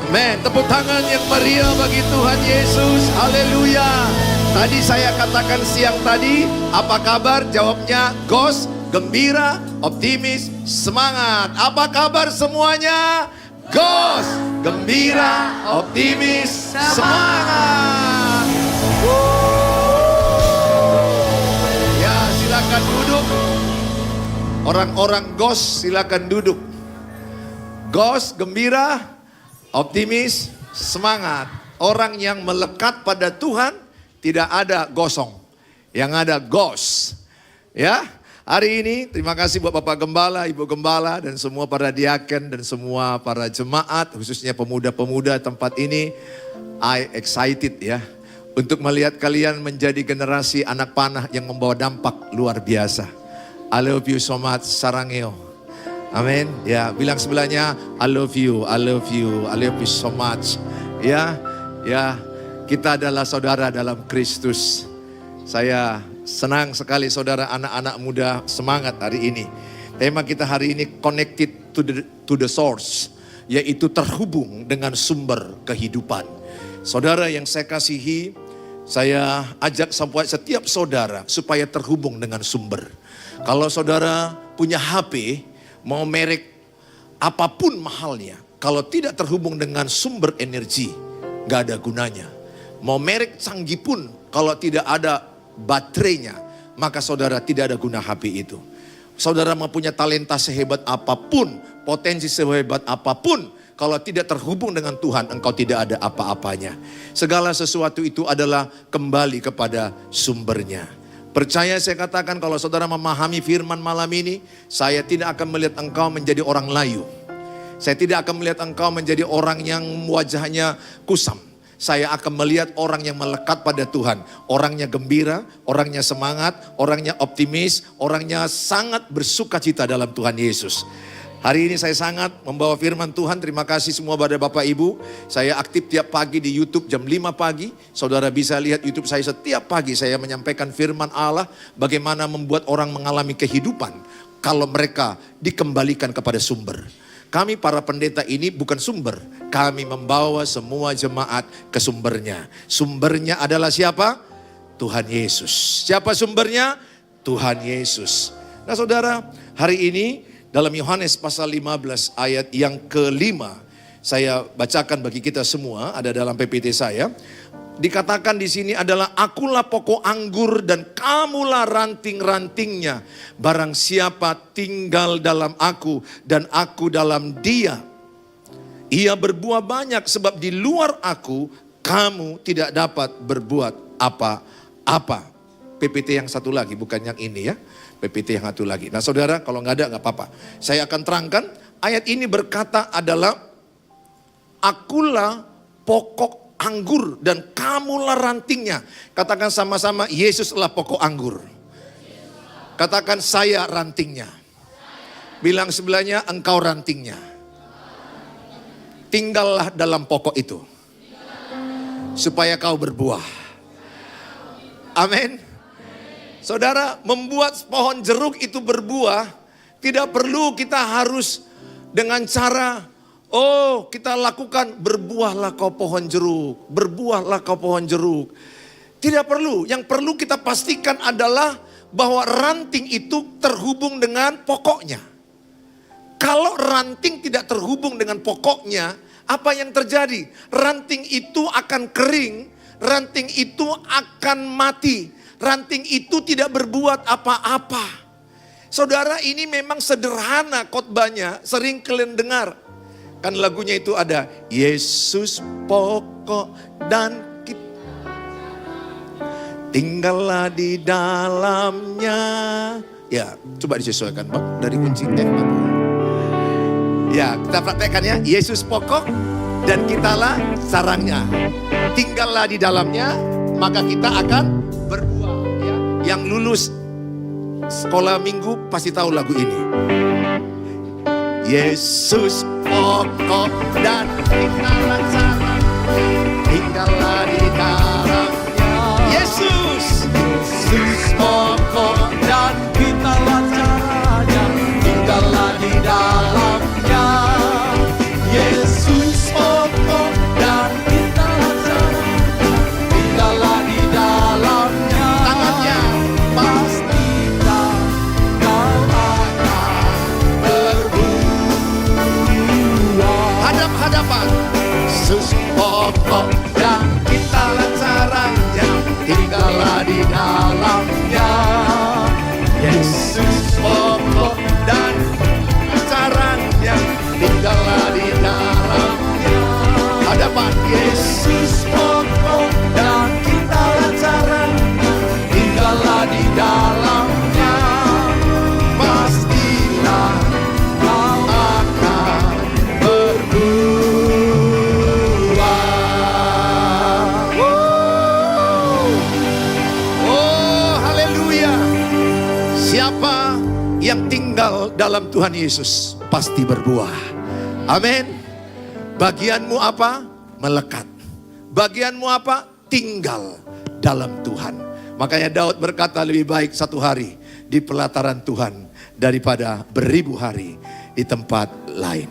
Amin. Tepuk tangan yang meriah bagi Tuhan Yesus. Haleluya. Tadi saya katakan siang tadi, apa kabar? Jawabnya gos, gembira, optimis, semangat. Apa kabar semuanya? Gos, gembira, optimis, semangat. Ya, silakan duduk. Orang-orang gos silakan duduk. Gos, gembira, optimis, semangat. Orang yang melekat pada Tuhan tidak ada gosong, yang ada gos. Ya, hari ini terima kasih buat Bapak Gembala, Ibu Gembala, dan semua para diaken dan semua para jemaat, khususnya pemuda-pemuda tempat ini. I excited ya, untuk melihat kalian menjadi generasi anak panah yang membawa dampak luar biasa. I love you so much, sarangeo. Amin. Ya, bilang sebelahnya, I love you, I love you, I love you so much. Ya, ya. Kita adalah saudara dalam Kristus. Saya senang sekali saudara anak-anak muda semangat hari ini. Tema kita hari ini connected to the source. Yaitu terhubung dengan sumber kehidupan. Saudara yang saya kasihi, saya ajak sampai setiap saudara supaya terhubung dengan sumber. Kalau saudara punya HP, mau merek apapun mahalnya, kalau tidak terhubung dengan sumber energi, gak ada gunanya. Mau merek canggih pun, kalau tidak ada baterainya, maka saudara tidak ada guna HP itu. Saudara mempunyai talenta sehebat apapun, potensi sehebat apapun, kalau tidak terhubung dengan Tuhan, engkau tidak ada apa-apanya. Segala sesuatu itu adalah kembali kepada sumbernya. Percaya saya katakan, kalau saudara memahami firman malam ini, saya tidak akan melihat engkau menjadi orang layu. Saya tidak akan melihat engkau menjadi orang yang wajahnya kusam. Saya akan melihat orang yang melekat pada Tuhan. Orangnya gembira, orangnya semangat, orangnya optimis, orangnya sangat bersuka cita dalam Tuhan Yesus. Hari ini saya sangat membawa firman Tuhan. Terima kasih semua pada Bapak Ibu. Saya aktif tiap pagi di YouTube jam 5 pagi. Saudara bisa lihat YouTube saya setiap pagi. Saya menyampaikan firman Allah. Bagaimana membuat orang mengalami kehidupan kalau mereka dikembalikan kepada sumber. Kami para pendeta ini bukan sumber. Kami membawa semua jemaat ke sumbernya. Sumbernya adalah siapa? Tuhan Yesus. Siapa sumbernya? Tuhan Yesus. Nah saudara, hari ini dalam Yohanes pasal 15 ayat yang kelima, saya bacakan bagi kita semua, ada dalam PPT saya. Dikatakan di sini adalah, akulah pokok anggur dan kamulah ranting-rantingnya. Barang siapa tinggal dalam aku dan aku dalam dia, ia berbuah banyak, sebab di luar aku kamu tidak dapat berbuat apa-apa. PPT yang satu lagi, bukan yang ini ya. PPT yang satu lagi. Nah saudara, kalau nggak ada nggak apa-apa. Saya akan terangkan, ayat ini berkata adalah, akulah pokok anggur dan kamulah rantingnya. Katakan sama-sama, Yesuslah pokok anggur. Katakan, saya rantingnya. Bilang sebelahnya, engkau rantingnya. Tinggallah dalam pokok itu, supaya kau berbuah. Amin. Saudara, membuat pohon jeruk itu berbuah, tidak perlu kita harus dengan cara, oh kita lakukan, berbuahlah kau pohon jeruk, berbuahlah kau pohon jeruk. Tidak perlu, yang perlu kita pastikan adalah bahwa ranting itu terhubung dengan pokoknya. Kalau ranting tidak terhubung dengan pokoknya, apa yang terjadi? Ranting itu akan kering, ranting itu akan mati. Ranting itu tidak berbuat apa-apa. Saudara, ini memang sederhana khotbahnya, sering kalian dengar. Kan lagunya itu ada, Yesus pokok dan kita tinggallah di dalamnya. Ya, coba disesuaikan Bang, dari kunci F. Ya, kita praktekkan ya, Yesus pokok dan kitalah sarangnya. Tinggallah di dalamnya, maka kita akan berbuah. Ya. Yang lulus sekolah minggu pasti tahu lagu ini. Yesus pokok dan kitalah sarang, tinggallah di dalamnya. Yesus pokok dan kitalah caranya, tinggallah di dalamnya. Yesus pokok dalam Tuhan Yesus pasti berbuah. Amin. Bagianmu apa? Melekat. Bagianmu apa? Tinggal dalam Tuhan. Makanya Daud berkata, lebih baik satu hari di pelataran Tuhan daripada beribu hari di tempat lain.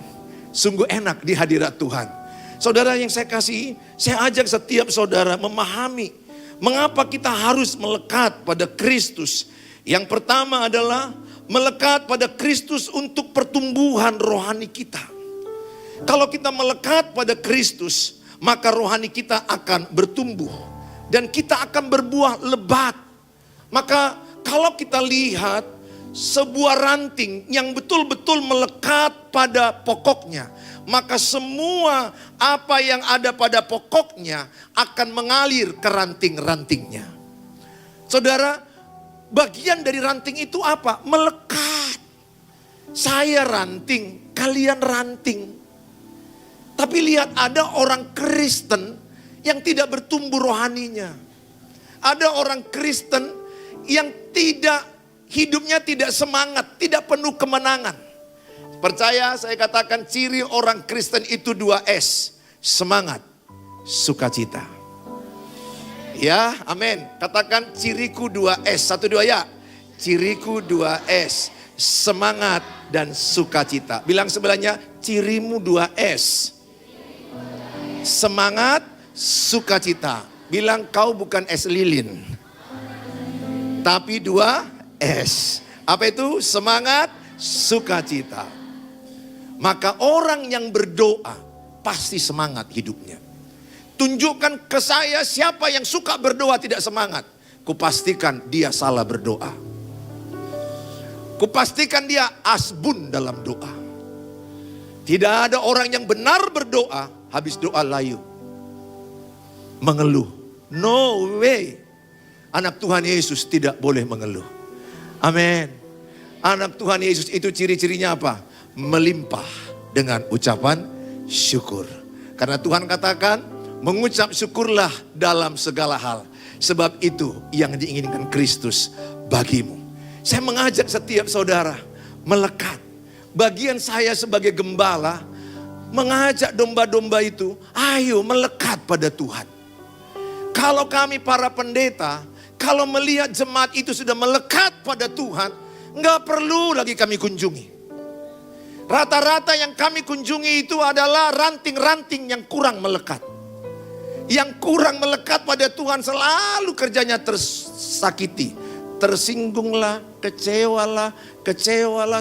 Sungguh enak di hadirat Tuhan. Saudara yang saya kasihi, saya ajak setiap saudara memahami mengapa kita harus melekat pada Kristus. Yang pertama adalah melekat pada Kristus untuk pertumbuhan rohani kita. Kalau kita melekat pada Kristus, maka rohani kita akan bertumbuh dan kita akan berbuah lebat. Maka kalau kita lihat sebuah ranting yang betul-betul melekat pada pokoknya, maka semua apa yang ada pada pokoknya akan mengalir ke ranting-rantingnya. Saudara, bagian dari ranting itu apa? Melekat. Saya ranting, kalian ranting. Tapi lihat, ada orang Kristen yang tidak bertumbuh rohaninya. Ada orang Kristen yang hidupnya tidak semangat, tidak penuh kemenangan. Percaya saya katakan ciri orang Kristen itu 2S. Semangat, sukacita. Ya, amin. Katakan ciriku 2S. 1, 2 ya. Ciriku 2S. Semangat dan sukacita. Bilang sebelahnya, cirimu 2S. Semangat, sukacita. Bilang kau bukan es lilin, tapi 2S. Apa itu? Semangat, sukacita. Maka orang yang berdoa pasti semangat hidupnya. Tunjukkan ke saya siapa yang suka berdoa tidak semangat. Kupastikan dia salah berdoa. Kupastikan dia asbun dalam doa. Tidak ada orang yang benar berdoa, habis doa layu, mengeluh. No way. Anak Tuhan Yesus tidak boleh mengeluh. Amin. Anak Tuhan Yesus itu ciri-cirinya apa? Melimpah dengan ucapan syukur. Karena Tuhan katakan, mengucap syukurlah dalam segala hal. Sebab itu yang diinginkan Kristus bagimu. Saya mengajak setiap saudara melekat. Bagian saya sebagai gembala, mengajak domba-domba itu, ayo melekat pada Tuhan. Kalau kami para pendeta, kalau melihat jemaat itu sudah melekat pada Tuhan, nggak perlu lagi kami kunjungi. Rata-rata yang kami kunjungi itu adalah ranting-ranting yang kurang melekat. Yang kurang melekat pada Tuhan selalu kerjanya tersakiti. Tersinggunglah, kecewalah,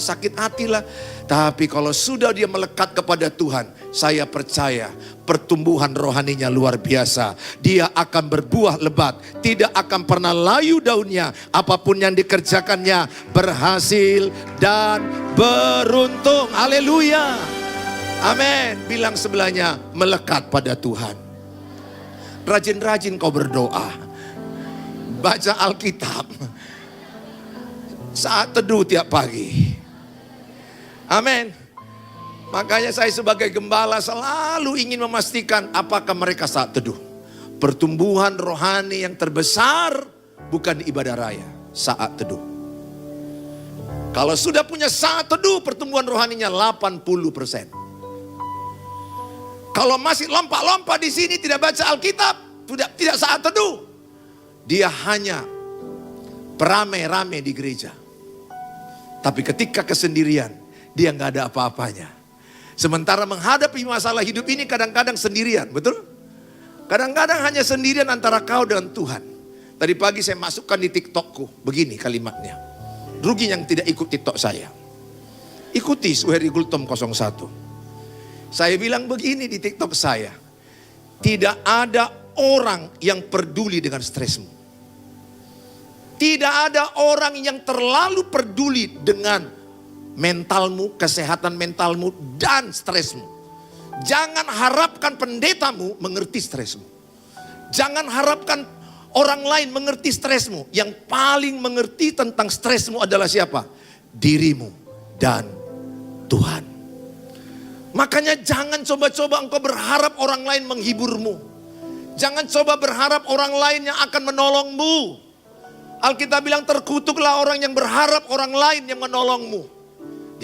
sakit hatilah. Tapi kalau sudah dia melekat kepada Tuhan, saya percaya pertumbuhan rohaninya luar biasa. Dia akan berbuah lebat, tidak akan pernah layu daunnya. Apapun yang dikerjakannya berhasil dan beruntung. Haleluya. Amin. Bilang sebelahnya, melekat pada Tuhan. Rajin-rajin kau berdoa. Baca Alkitab. Saat teduh tiap pagi. Amin. Makanya saya sebagai gembala selalu ingin memastikan apakah mereka saat teduh. Pertumbuhan rohani yang terbesar bukan di ibadah raya, saat teduh. Kalau sudah punya saat teduh, pertumbuhan rohaninya 80%. Kalau masih lompat-lompat di sini tidak baca Alkitab, tidak saat teduh, dia hanya beramai-ramai di gereja. Tapi ketika kesendirian, dia nggak ada apa-apanya. Sementara menghadapi masalah hidup ini kadang-kadang sendirian, betul? Kadang-kadang hanya sendirian antara kau dengan Tuhan. Tadi pagi saya masukkan di TikTokku, begini kalimatnya. Rugi yang tidak ikut TikTok saya. Ikuti Suheri Gultom 01. Saya bilang begini di TikTok saya. Tidak ada orang yang peduli dengan stresmu. Tidak ada orang yang terlalu peduli dengan mentalmu, kesehatan mentalmu, dan stresmu. Jangan harapkan pendetamu mengerti stresmu. Jangan harapkan orang lain mengerti stresmu. Yang paling mengerti tentang stresmu adalah siapa? Dirimu dan Tuhan. Makanya jangan coba-coba engkau berharap orang lain menghiburmu. Jangan coba berharap orang lain yang akan menolongmu. Alkitab bilang terkutuklah orang yang berharap orang lain yang menolongmu.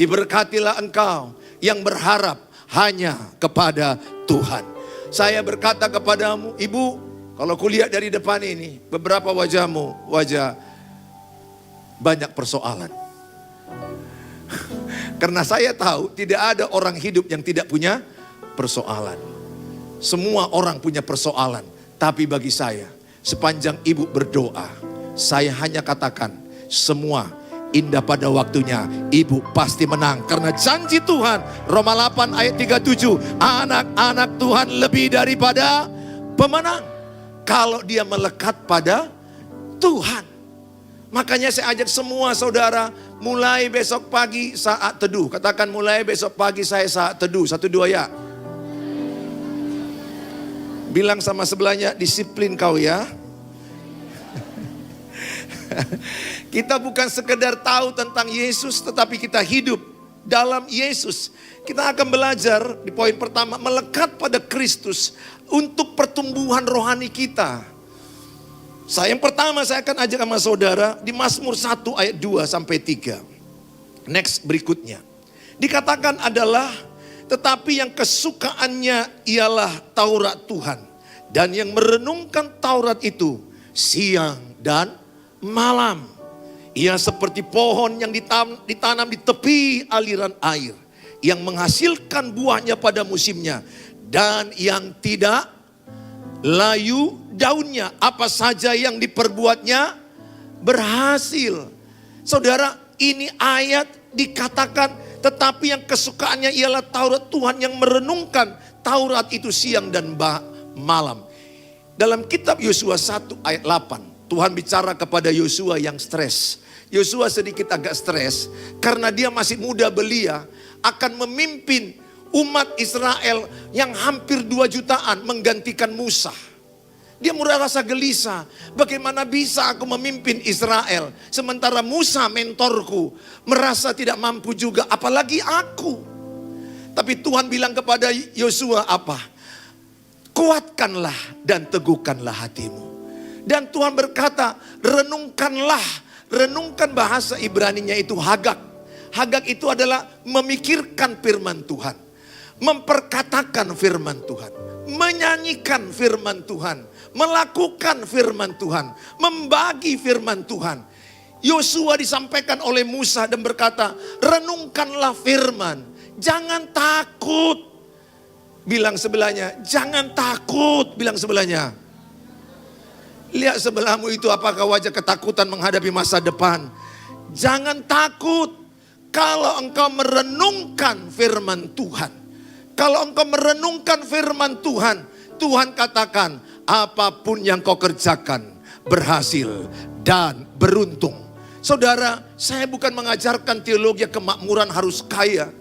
Diberkatilah engkau yang berharap hanya kepada Tuhan. Saya berkata kepadamu, ibu, kalau kulihat dari depan ini, beberapa wajahmu, wajah banyak persoalan. Karena saya tahu tidak ada orang hidup yang tidak punya persoalan. Semua orang punya persoalan. Tapi bagi saya, sepanjang ibu berdoa, saya hanya katakan, semua indah pada waktunya. Ibu pasti menang. Karena janji Tuhan, Roma 8 ayat 37, anak-anak Tuhan lebih daripada pemenang kalau dia melekat pada Tuhan. Makanya saya ajak semua saudara, mulai besok pagi saat teduh. Katakan, mulai besok pagi saya saat teduh. 1, 2 ya. Bilang sama sebelahnya, disiplin kau ya. Kita bukan sekedar tahu tentang Yesus, tetapi kita hidup dalam Yesus. Kita akan belajar di poin pertama, melekat pada Kristus untuk pertumbuhan rohani kita. Yang pertama saya akan ajak sama saudara di Mazmur 1 ayat 2 sampai 3. Next berikutnya. Dikatakan adalah, tetapi yang kesukaannya ialah Taurat Tuhan. Dan yang merenungkan Taurat itu siang dan malam. Ia seperti pohon yang ditanam di tepi aliran air, yang menghasilkan buahnya pada musimnya, dan yang tidak layu daunnya. Apa saja yang diperbuatnya berhasil. Saudara, ini ayat dikatakan, tetapi yang kesukaannya ialah Taurat Tuhan, yang merenungkan Taurat itu siang dan malam. Dalam kitab Yosua 1 ayat 8, Tuhan bicara kepada Yosua yang stres. Yosua sedikit agak stres karena dia masih muda belia, akan memimpin umat Israel yang hampir 2 jutaan menggantikan Musa. Dia merasa gelisah, bagaimana bisa aku memimpin Israel sementara Musa mentorku merasa tidak mampu juga, apalagi aku. Tapi Tuhan bilang kepada Yosua apa? Kuatkanlah dan teguhkanlah hatimu. Dan Tuhan berkata, renungkan bahasa Ibraninya itu Hagak. Hagak itu adalah memikirkan firman Tuhan, memperkatakan firman Tuhan, menyanyikan firman Tuhan, melakukan firman Tuhan, membagi firman Tuhan. Yosua disampaikan oleh Musa dan berkata, renungkanlah firman, jangan takut. Bilang sebelahnya, jangan takut. Bilang sebelahnya. Lihat sebelahmu itu, apakah wajah ketakutan menghadapi masa depan? Jangan takut kalau engkau merenungkan firman Tuhan. Kalau engkau merenungkan firman Tuhan, Tuhan katakan, apapun yang kau kerjakan berhasil dan beruntung. Saudara, saya bukan mengajarkan teologi kemakmuran harus kaya.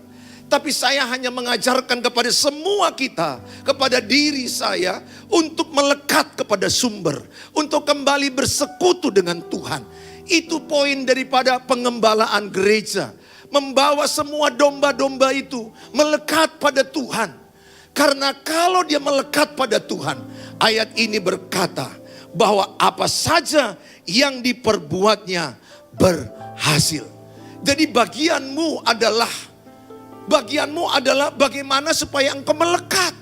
Tapi saya hanya mengajarkan kepada semua kita, kepada diri saya, untuk melekat kepada sumber, untuk kembali bersekutu dengan Tuhan. Itu poin daripada pengembalaan gereja. Membawa semua domba-domba itu melekat pada Tuhan. Karena kalau dia melekat pada Tuhan, ayat ini berkata bahwa apa saja yang diperbuatnya berhasil. Jadi bagianmu adalah bagaimana supaya engkau melekat.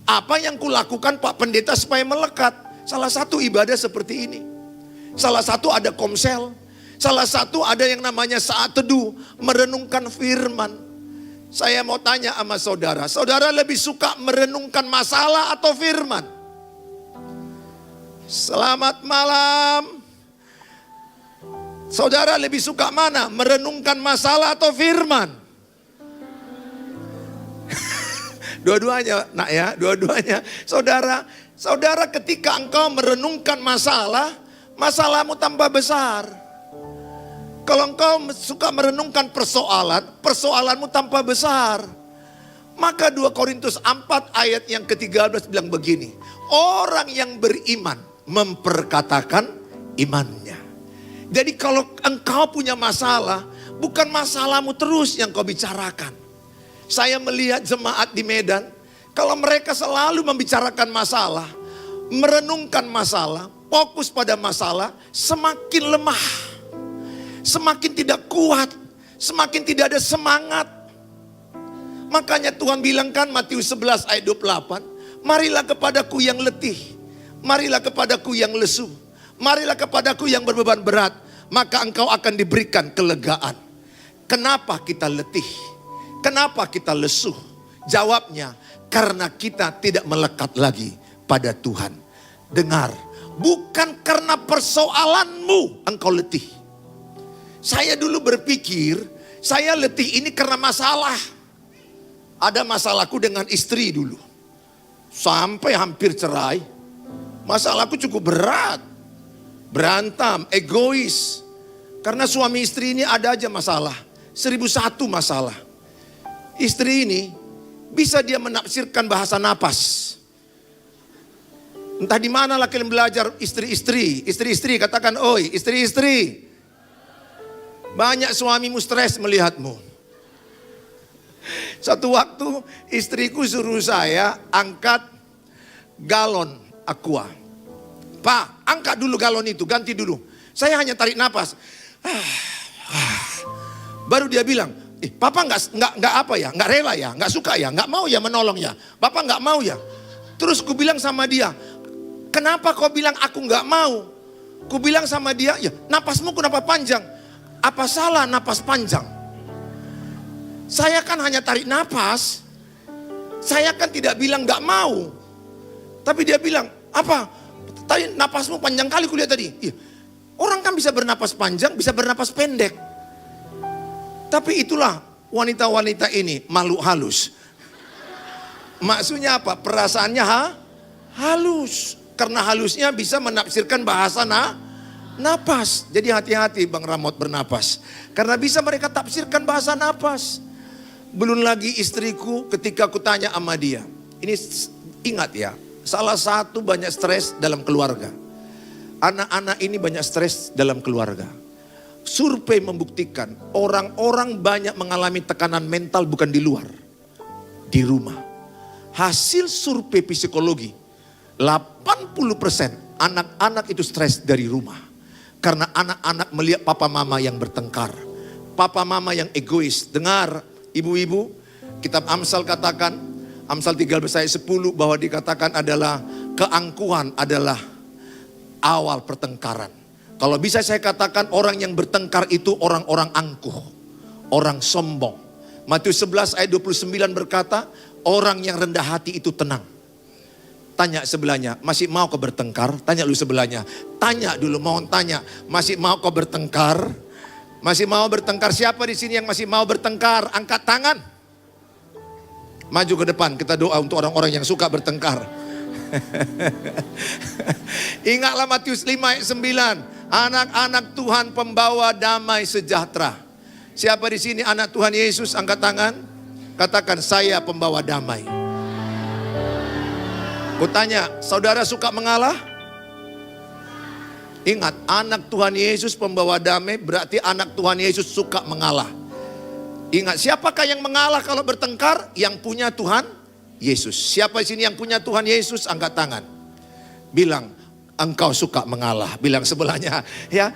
Apa yang kulakukan Pak Pendeta supaya melekat? Salah satu ibadah seperti ini. Salah satu ada komsel. Salah satu ada yang namanya saat teduh, merenungkan firman. Saya mau tanya sama saudara. Saudara lebih suka merenungkan masalah atau firman? Selamat malam. Saudara lebih suka mana? Merenungkan masalah atau firman? Dua-duanya, nak ya, dua-duanya. Saudara ketika engkau merenungkan masalah, masalahmu tambah besar. Kalau engkau suka merenungkan persoalan, persoalanmu tambah besar. Maka 2 Korintus 4 ayat yang ke-13 bilang begini. Orang yang beriman memperkatakan imannya. Jadi kalau engkau punya masalah, bukan masalahmu terus yang kau bicarakan. Saya melihat jemaat di Medan, kalau mereka selalu membicarakan masalah, merenungkan masalah, fokus pada masalah, semakin lemah, semakin tidak kuat, semakin tidak ada semangat. Makanya Tuhan bilang kan Matius 11 ayat 28, marilah kepadaku yang letih, marilah kepadaku yang lesu, marilah kepadaku yang berbeban berat, maka engkau akan diberikan kelegaan. Kenapa kita letih? Kenapa kita lesu? Jawabnya, karena kita tidak melekat lagi pada Tuhan. Dengar, bukan karena persoalanmu engkau letih. Saya dulu berpikir, saya letih ini karena masalah. Ada masalahku dengan istri dulu. Sampai hampir cerai. Masalahku cukup berat. Berantem, egois. Karena suami istri ini ada aja masalah. 1001 masalah. Istri ini bisa dia menafsirkan bahasa napas. Entah di mana lah kalian belajar istri-istri katakan oi, istri-istri. Banyak suamimu stres melihatmu. Satu waktu istriku suruh saya angkat galon aqua. Pak, angkat dulu galon itu, ganti dulu. Saya hanya tarik napas. Baru dia bilang, Papa nggak apa ya, nggak rela ya, nggak suka ya, nggak mau ya menolong ya. Papa nggak mau ya. Terus ku bilang sama dia, kenapa kau bilang aku nggak mau? Ku bilang sama dia, ya napasmu kenapa panjang? Apa salah napas panjang? Saya kan hanya tarik napas. Saya kan tidak bilang nggak mau. Tapi dia bilang, apa? Tadi napasmu panjang kali kulihat tadi. Iya. Orang kan bisa bernapas panjang, bisa bernapas pendek. Tapi itulah wanita-wanita ini makhluk halus. Maksudnya apa? Perasaannya halus. Karena halusnya bisa menafsirkan bahasa napas. Jadi hati-hati Bang Ramot bernapas. Karena bisa mereka tafsirkan bahasa napas. Belum lagi istriku ketika aku tanya sama dia. Ini ingat ya, salah satu banyak stres dalam keluarga. Anak-anak ini banyak stres dalam keluarga. Survei membuktikan orang-orang banyak mengalami tekanan mental bukan di luar. Di rumah. Hasil survei psikologi, 80% anak-anak itu stres dari rumah. Karena anak-anak melihat papa mama yang bertengkar. Papa mama yang egois. Dengar ibu-ibu, kitab Amsal katakan, Amsal 13 ayat 10 bahwa dikatakan adalah keangkuhan adalah awal pertengkaran. Kalau bisa saya katakan orang yang bertengkar itu orang-orang angkuh, orang sombong. Matius 11 ayat 29 berkata, orang yang rendah hati itu tenang. Tanya sebelahnya, masih mau kau bertengkar? Tanya lu sebelahnya. Tanya dulu, mohon tanya, masih mau kau bertengkar? Masih mau bertengkar? Siapa di sini yang masih mau bertengkar? Angkat tangan. Maju ke depan, kita doa untuk orang-orang yang suka bertengkar. Ingatlah Matius 5 ayat 9. Anak-anak Tuhan pembawa damai sejahtera. Siapa di sini anak Tuhan Yesus? Angkat tangan. Katakan, saya pembawa damai. Kutanya, saudara suka mengalah? Ingat, anak Tuhan Yesus pembawa damai berarti anak Tuhan Yesus suka mengalah. Ingat, siapakah yang mengalah kalau bertengkar? Yang punya Tuhan Yesus. Siapa di sini yang punya Tuhan Yesus? Angkat tangan. Bilang, engkau suka mengalah. Bilang sebelahnya, ya.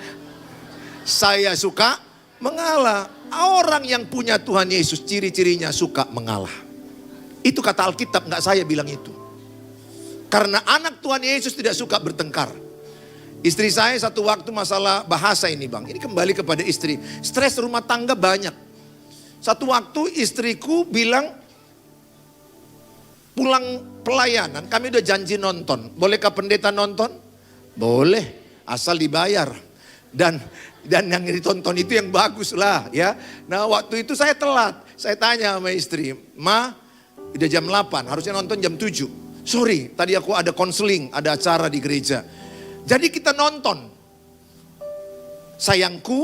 Saya suka mengalah. Orang yang punya Tuhan Yesus ciri-cirinya suka mengalah. Itu kata Alkitab, enggak saya bilang itu. Karena anak Tuhan Yesus tidak suka bertengkar. Istri saya satu waktu masalah bahasa ini Bang. Ini kembali kepada istri. Stres rumah tangga banyak. Satu waktu istriku bilang, pulang pelayanan kami udah janji nonton. Bolehkah pendeta nonton? Boleh, asal dibayar. Dan yang ditonton itu yang bagus lah ya. Nah waktu itu saya telat. Saya tanya sama istri, Ma udah jam 8 harusnya nonton jam 7. Sorry tadi aku ada konseling, ada acara di gereja. Jadi kita nonton. Sayangku,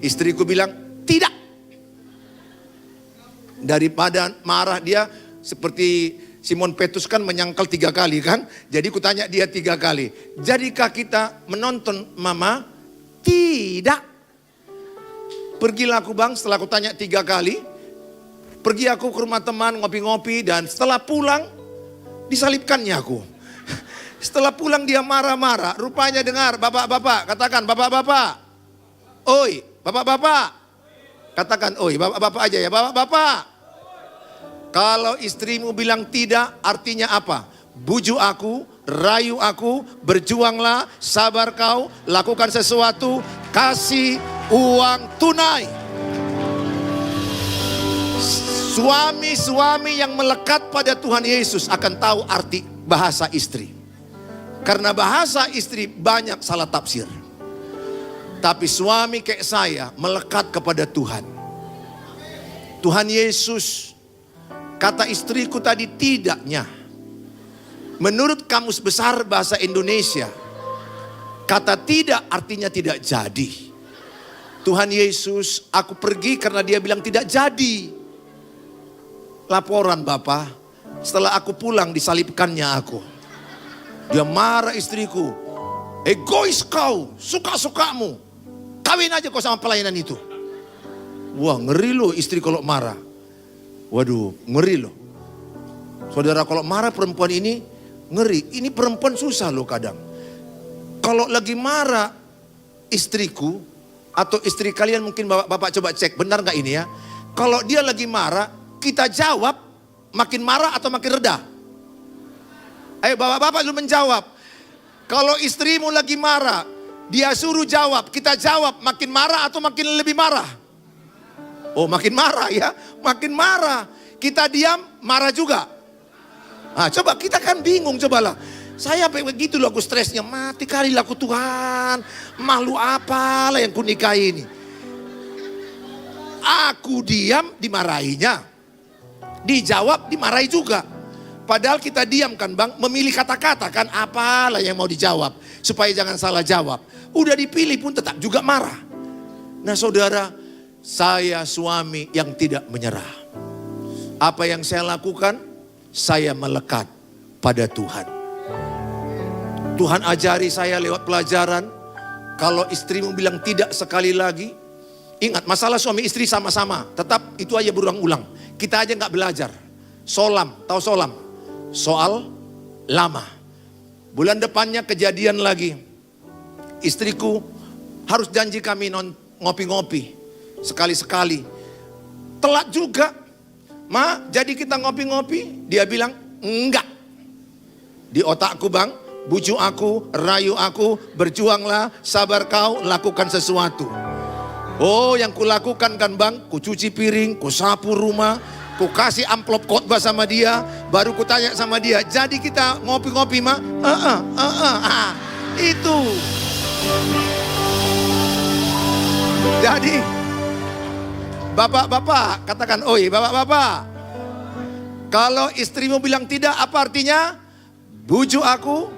istriku bilang, tidak. Daripada marah dia seperti Simon Petrus kan menyangkal 3 kali kan. Jadi kutanya dia 3 kali. Jadikah kita menonton Mama? Tidak. Pergilah aku Bang setelah aku tanya 3 kali. Pergi aku ke rumah teman ngopi-ngopi dan setelah pulang disalibkannya aku. Setelah pulang dia marah-marah. Rupanya dengar bapak-bapak. Katakan bapak-bapak. Oi bapak-bapak. Katakan, oi, bapak-bapak aja ya, bapak-bapak. Kalau istrimu bilang tidak, artinya apa? Bujuk aku, rayu aku, berjuanglah, sabar kau, lakukan sesuatu, kasih uang tunai. Suami-suami yang melekat pada Tuhan Yesus akan tahu arti bahasa istri. Karena bahasa istri banyak salah tafsir. Tapi suami kayak saya melekat kepada Tuhan. Tuhan Yesus, kata istriku tadi tidaknya. Menurut Kamus Besar Bahasa Indonesia, kata tidak artinya tidak jadi. Tuhan Yesus, aku pergi karena dia bilang tidak jadi. Laporan Bapak, setelah aku pulang disalibkannya aku. Dia marah istriku. Egois kau, suka-sukamu. Kawin aja kau sama pelayanan itu. Wah, ngeri loh istri kalau marah. Waduh, ngeri loh. Saudara, kalau marah perempuan ini ngeri. Ini perempuan susah loh kadang. Kalau lagi marah istriku atau istri kalian, mungkin bapak coba cek benar gak ini ya. Kalau dia lagi marah, kita jawab makin marah atau makin reda? Ayo bapak-bapak lu menjawab. Kalau istrimu lagi marah, dia suruh jawab, kita jawab makin marah atau makin lebih marah? Oh, makin marah ya, makin marah. Kita diam, marah juga. Nah, coba kita kan bingung, cobalah. Saya begitu loh, aku stresnya, mati kali laku Tuhan. Malu apalah yang kunikahi ini. Aku diam, dimarahinya. Dijawab, dimarahi juga. Padahal kita diam kan bang, memilih kata-kata kan, apalah yang mau dijawab. Supaya jangan salah jawab. Udah dipilih pun tetap juga marah. Nah saudara, saya suami yang tidak menyerah. Apa yang saya lakukan? Saya melekat pada Tuhan. Tuhan ajari saya lewat pelajaran. Kalau istrimu bilang tidak sekali lagi. Ingat, masalah suami istri sama-sama. Tetap itu aja berulang-ulang. Kita aja gak belajar. Solam, tahu solam? Soal lama. Bulan depannya kejadian lagi. Istriku harus janji kami ngopi-ngopi. Sekali-sekali. Telat juga. Ma, jadi kita ngopi-ngopi? Dia bilang, enggak. Di otakku bang, bujuk aku, rayu aku, berjuanglah, sabar kau, lakukan sesuatu. Oh, yang kulakukan kan bang, ku cuci piring, ku sapu rumah, ku kasih amplop khotbah sama dia, baru ku tanya sama dia, jadi kita ngopi-ngopi ma? Itu. Jadi, bapak-bapak, katakan, oi bapak-bapak. Kalau istrimu bilang tidak, apa artinya? Bujuk aku,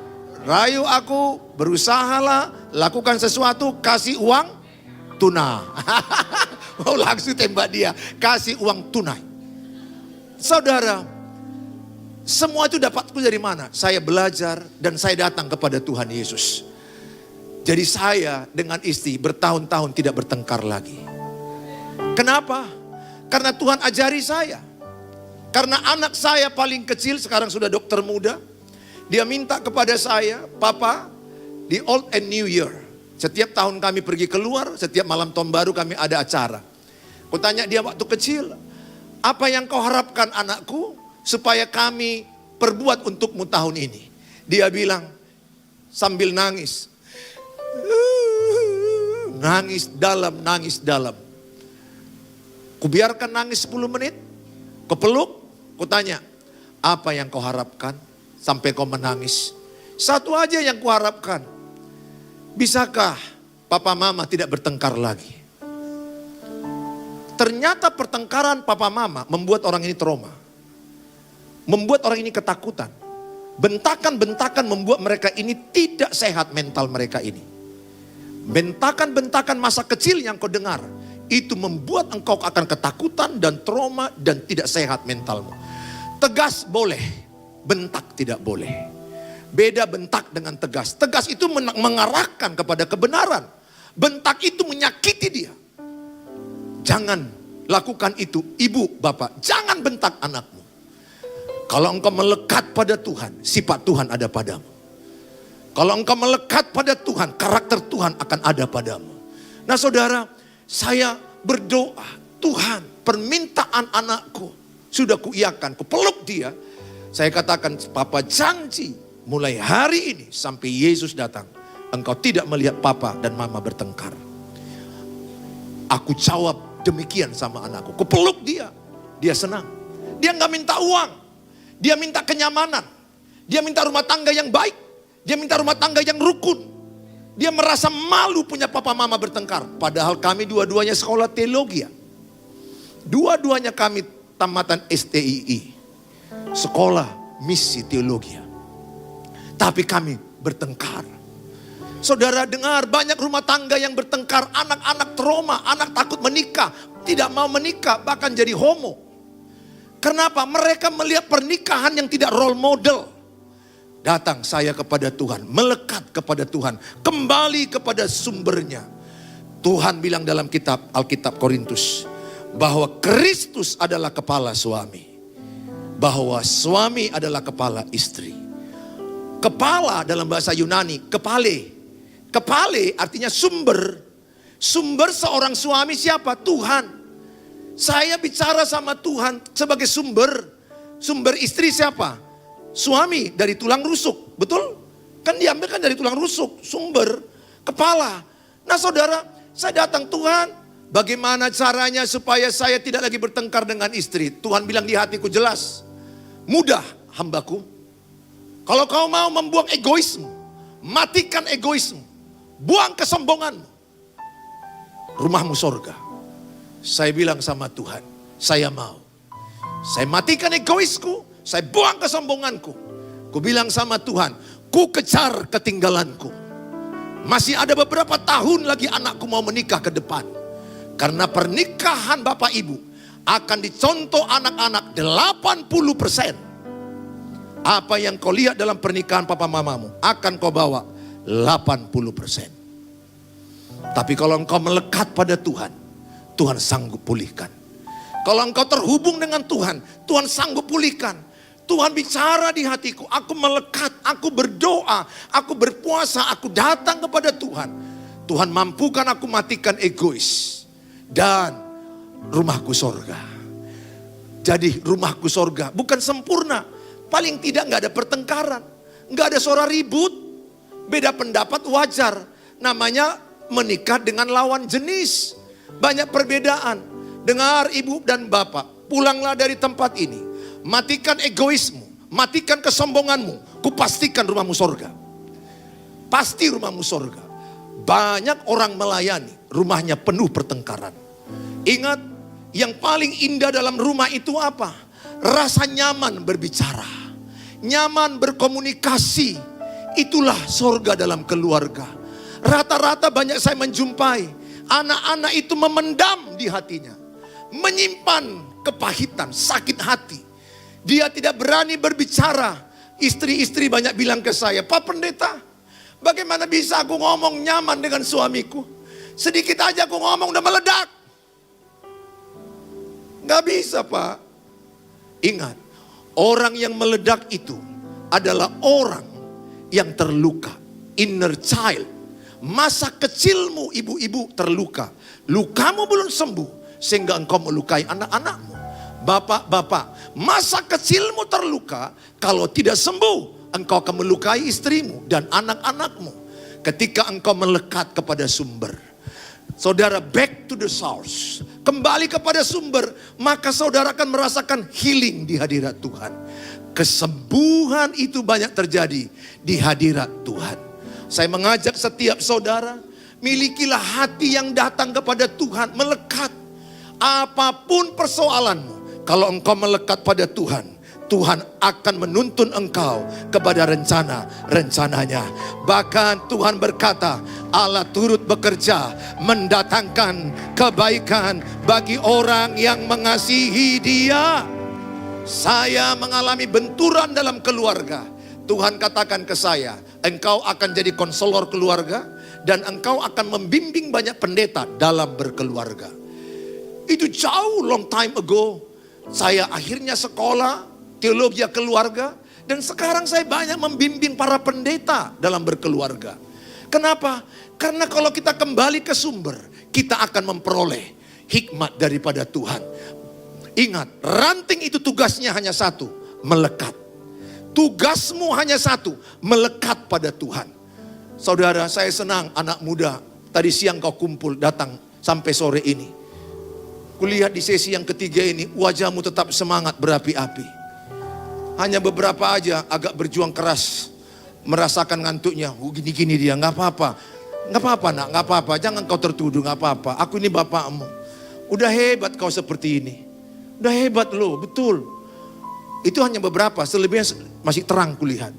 rayu aku, berusahalah, lakukan sesuatu, kasih uang tunai. Oh, langsung tembak dia, kasih uang tunai. Saudara, semua itu dapatku dari mana? Saya belajar dan saya datang kepada Tuhan Yesus. Jadi saya dengan istri bertahun-tahun tidak bertengkar lagi. Kenapa? Karena Tuhan ajari saya. Karena anak saya paling kecil sekarang sudah dokter muda. Dia minta kepada saya, Papa, di Old and New Year. Setiap tahun kami pergi keluar, setiap malam tahun baru kami ada acara. Aku tanya dia waktu kecil, apa yang kau harapkan anakku supaya kami perbuat untukmu tahun ini? Dia bilang sambil nangis. Nangis dalam. Kubiarkan nangis 10 menit, kupeluk, kutanya, apa yang kau harapkan sampai kau menangis? Satu aja yang kuharapkan, bisakah papa mama tidak bertengkar lagi? Ternyata pertengkaran papa mama membuat orang ini trauma. Membuat orang ini ketakutan. Bentakan-bentakan membuat mereka ini tidak sehat mental mereka ini. Bentakan-bentakan masa kecil yang kau dengar, itu membuat engkau akan ketakutan dan trauma dan tidak sehat mentalmu. Tegas boleh, bentak tidak boleh. Beda bentak dengan tegas. Tegas itu mengarahkan kepada kebenaran. Bentak itu menyakiti dia. Jangan lakukan itu, ibu, bapak. Jangan bentak anakmu. Kalau engkau melekat pada Tuhan, sifat Tuhan ada padamu. Kalau engkau melekat pada Tuhan, karakter Tuhan akan ada padamu. Nah saudara, saya berdoa Tuhan, permintaan anakku sudah kuiyakan, kupeluk dia. Saya katakan, Papa janji mulai hari ini sampai Yesus datang, engkau tidak melihat Papa dan Mama bertengkar. Aku jawab demikian sama anakku. Kupeluk dia, dia senang. Dia nggak minta uang, dia minta kenyamanan. Dia minta rumah tangga yang baik, dia minta rumah tangga yang rukun. Dia merasa malu punya papa mama bertengkar. Padahal kami dua-duanya sekolah teologi. Dua-duanya kami tamatan STII. Sekolah misi teologi. Tapi kami bertengkar. Saudara dengar, banyak rumah tangga yang bertengkar. Anak-anak trauma, anak takut menikah, tidak mau menikah, bahkan jadi homo. Kenapa? Mereka melihat pernikahan yang tidak role model. Datang saya kepada Tuhan, melekat kepada Tuhan, kembali kepada sumbernya. Tuhan bilang dalam kitab Alkitab Korintus, bahwa Kristus adalah kepala suami. Bahwa suami adalah kepala istri. Kepala dalam bahasa Yunani, kepale. Kepale artinya sumber. Sumber seorang suami siapa? Tuhan. Saya bicara sama Tuhan sebagai sumber. Sumber istri siapa? Suami dari tulang rusuk, betul? Kan diambil kan dari tulang rusuk, sumber, kepala. Nah saudara, saya datang, Tuhan, bagaimana caranya supaya saya tidak lagi bertengkar dengan istri? Tuhan bilang di hatiku jelas, mudah hambaku. Kalau kau mau membuang egoisme, matikan egoisme, buang kesombonganmu, rumahmu sorga. Saya bilang sama Tuhan, saya mau. Saya matikan egoisku, saya buang kesombonganku. Ku bilang sama Tuhan, ku kejar ketinggalanku. Masih ada beberapa tahun lagi anakku mau menikah ke depan. Karena pernikahan Bapak Ibu akan dicontoh anak-anak 80%. Apa yang kau lihat dalam pernikahan papa mamamu akan kau bawa 80%. Tapi kalau engkau melekat pada Tuhan, Tuhan sanggup pulihkan. Kalau engkau terhubung dengan Tuhan, Tuhan sanggup pulihkan. Tuhan bicara di hatiku, aku melekat, aku berdoa, aku berpuasa, aku datang kepada Tuhan. Tuhan mampukan aku matikan egois. Dan rumahku sorga. Jadi rumahku sorga bukan sempurna. Paling tidak gak ada pertengkaran, gak ada suara ribut. Beda pendapat wajar. Namanya menikah dengan lawan jenis. Banyak perbedaan. Dengar ibu dan bapak, pulanglah dari tempat ini. Matikan egoismu, matikan kesombonganmu. Kupastikan rumahmu sorga. Pasti rumahmu sorga. Banyak orang melayani, rumahnya penuh pertengkaran. Ingat, yang paling indah dalam rumah itu apa? Rasa nyaman berbicara, nyaman berkomunikasi. Itulah sorga dalam keluarga. Rata-rata banyak saya menjumpai, anak-anak itu memendam di hatinya. Menyimpan kepahitan, sakit hati. Dia tidak berani berbicara. Istri-istri banyak bilang ke saya, Pak Pendeta, bagaimana bisa aku ngomong nyaman dengan suamiku? Sedikit aja aku ngomong udah meledak. Gak bisa Pak. Ingat, orang yang meledak itu adalah orang yang terluka. Inner child. Masa kecilmu ibu-ibu terluka. Lukamu belum sembuh sehingga engkau melukai anak-anakmu. Bapak-bapak, masa kecilmu terluka, kalau tidak sembuh, engkau akan melukai istrimu dan anak-anakmu. Ketika engkau melekat kepada sumber. Saudara, back to the source. Kembali kepada sumber, maka saudara akan merasakan healing di hadirat Tuhan. Kesembuhan itu banyak terjadi di hadirat Tuhan. Saya mengajak setiap saudara, milikilah hati yang datang kepada Tuhan, melekat. Apapun persoalanmu, kalau engkau melekat pada Tuhan, Tuhan akan menuntun engkau kepada rencananya. Bahkan Tuhan berkata, Allah turut bekerja mendatangkan kebaikan bagi orang yang mengasihi Dia. Saya mengalami benturan dalam keluarga. Tuhan katakan ke saya, engkau akan jadi konselor keluarga dan engkau akan membimbing banyak pendeta dalam berkeluarga. Itu jauh long time ago. Saya akhirnya sekolah teologi keluarga dan sekarang saya banyak membimbing para pendeta dalam berkeluarga. Kenapa? Karena kalau kita kembali ke sumber, kita akan memperoleh hikmat daripada Tuhan. Ingat, ranting itu tugasnya hanya satu, melekat. Tugasmu hanya satu, melekat pada Tuhan. Saudara, saya senang anak muda. Tadi siang kau kumpul, datang sampai sore ini. Kulihat di sesi yang ketiga ini, wajahmu tetap semangat berapi-api. Hanya beberapa aja agak berjuang keras, merasakan ngantuknya. Gini-gini dia, gak apa-apa. Gak apa-apa nak, gak apa-apa. Jangan kau tertuduh, gak apa-apa. Aku ini bapakmu. Udah hebat kau seperti ini. Udah hebat loh, betul. Itu hanya beberapa, selebihnya masih terang kulihat.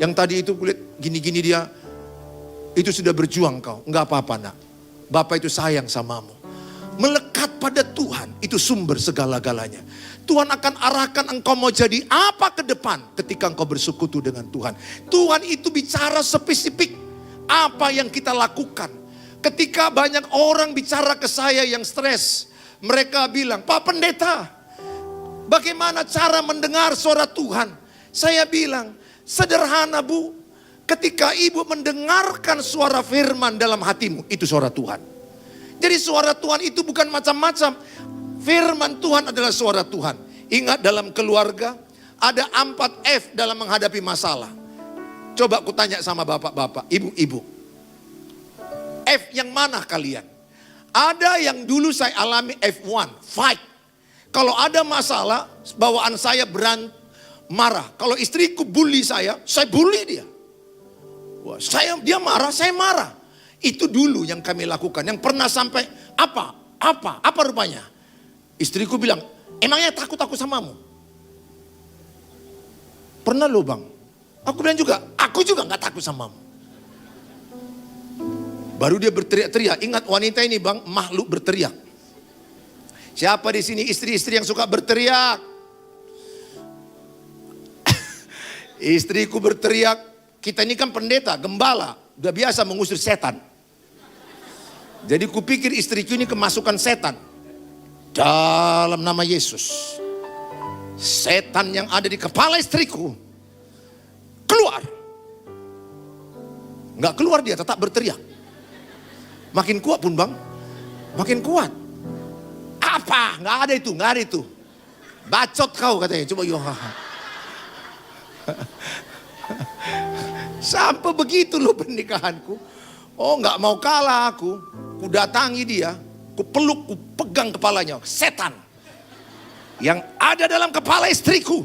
Yang tadi itu kulihat gini-gini dia, itu sudah berjuang kau. Enggak apa-apa nak, Bapak itu sayang samamu. Melekat pada Tuhan, itu sumber segala-galanya. Tuhan akan arahkan engkau mau jadi apa ke depan ketika engkau bersekutu dengan Tuhan. Tuhan itu bicara spesifik apa yang kita lakukan. Ketika banyak orang bicara ke saya yang stres, mereka bilang, Pak Pendeta, bagaimana cara mendengar suara Tuhan? Saya bilang, sederhana Bu. Ketika ibu mendengarkan suara firman dalam hatimu, itu suara Tuhan. Jadi suara Tuhan itu bukan macam-macam. Firman Tuhan adalah suara Tuhan. Ingat dalam keluarga, ada 4 F dalam menghadapi masalah. Coba aku tanya sama bapak-bapak, ibu-ibu. F yang mana kalian? Ada yang dulu saya alami F1, fight. Kalau ada masalah, bawaan saya marah. Kalau istriku bully saya bully dia. Wah, dia marah, saya marah. Itu dulu yang kami lakukan. Yang pernah sampai apa rupanya? Istriku bilang, emangnya takut aku samamu? Pernah loh bang. Aku bilang juga, aku juga gak takut samamu. Baru dia berteriak-teriak. Ingat wanita ini bang, makhluk berteriak. Siapa di sini istri-istri yang suka berteriak? Istriku berteriak. Kita ini kan pendeta, gembala, udah biasa mengusir setan. Jadi kupikir istriku ini kemasukan setan. Dalam nama Yesus, setan yang ada di kepala istriku, keluar. Nggak keluar, dia tetap berteriak. Makin kuat pun bang, makin kuat. Apa? Nggak ada itu. Bacot kau katanya, coba yuk. Sampai begitu loh pernikahanku. Oh nggak mau kalah aku. Ku datangi dia, ku peluk, ku pegang kepalanya. Setan yang ada dalam kepala istriku.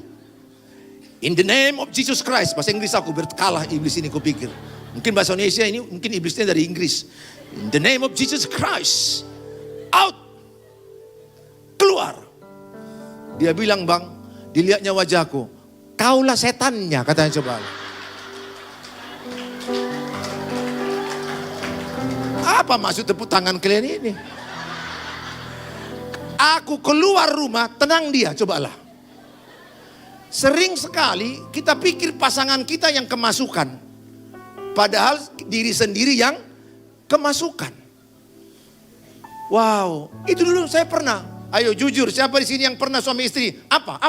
In the name of Jesus Christ. Bahasa Inggris aku berkalah iblis ini kupikir. Mungkin bahasa Indonesia ini, mungkin iblisnya dari Inggris. In the name of Jesus Christ. Out. Keluar. Dia bilang bang, dilihatnya wajahku. Kaulah setannya katanya coba. Apa maksud tepuk tangan kalian ini? Aku keluar rumah, tenang dia, cobalah. Sering sekali kita pikir pasangan kita yang kemasukan. Padahal diri sendiri yang kemasukan. Wow, itu dulu saya pernah. Ayo jujur, siapa di sini yang pernah suami istri? Apa?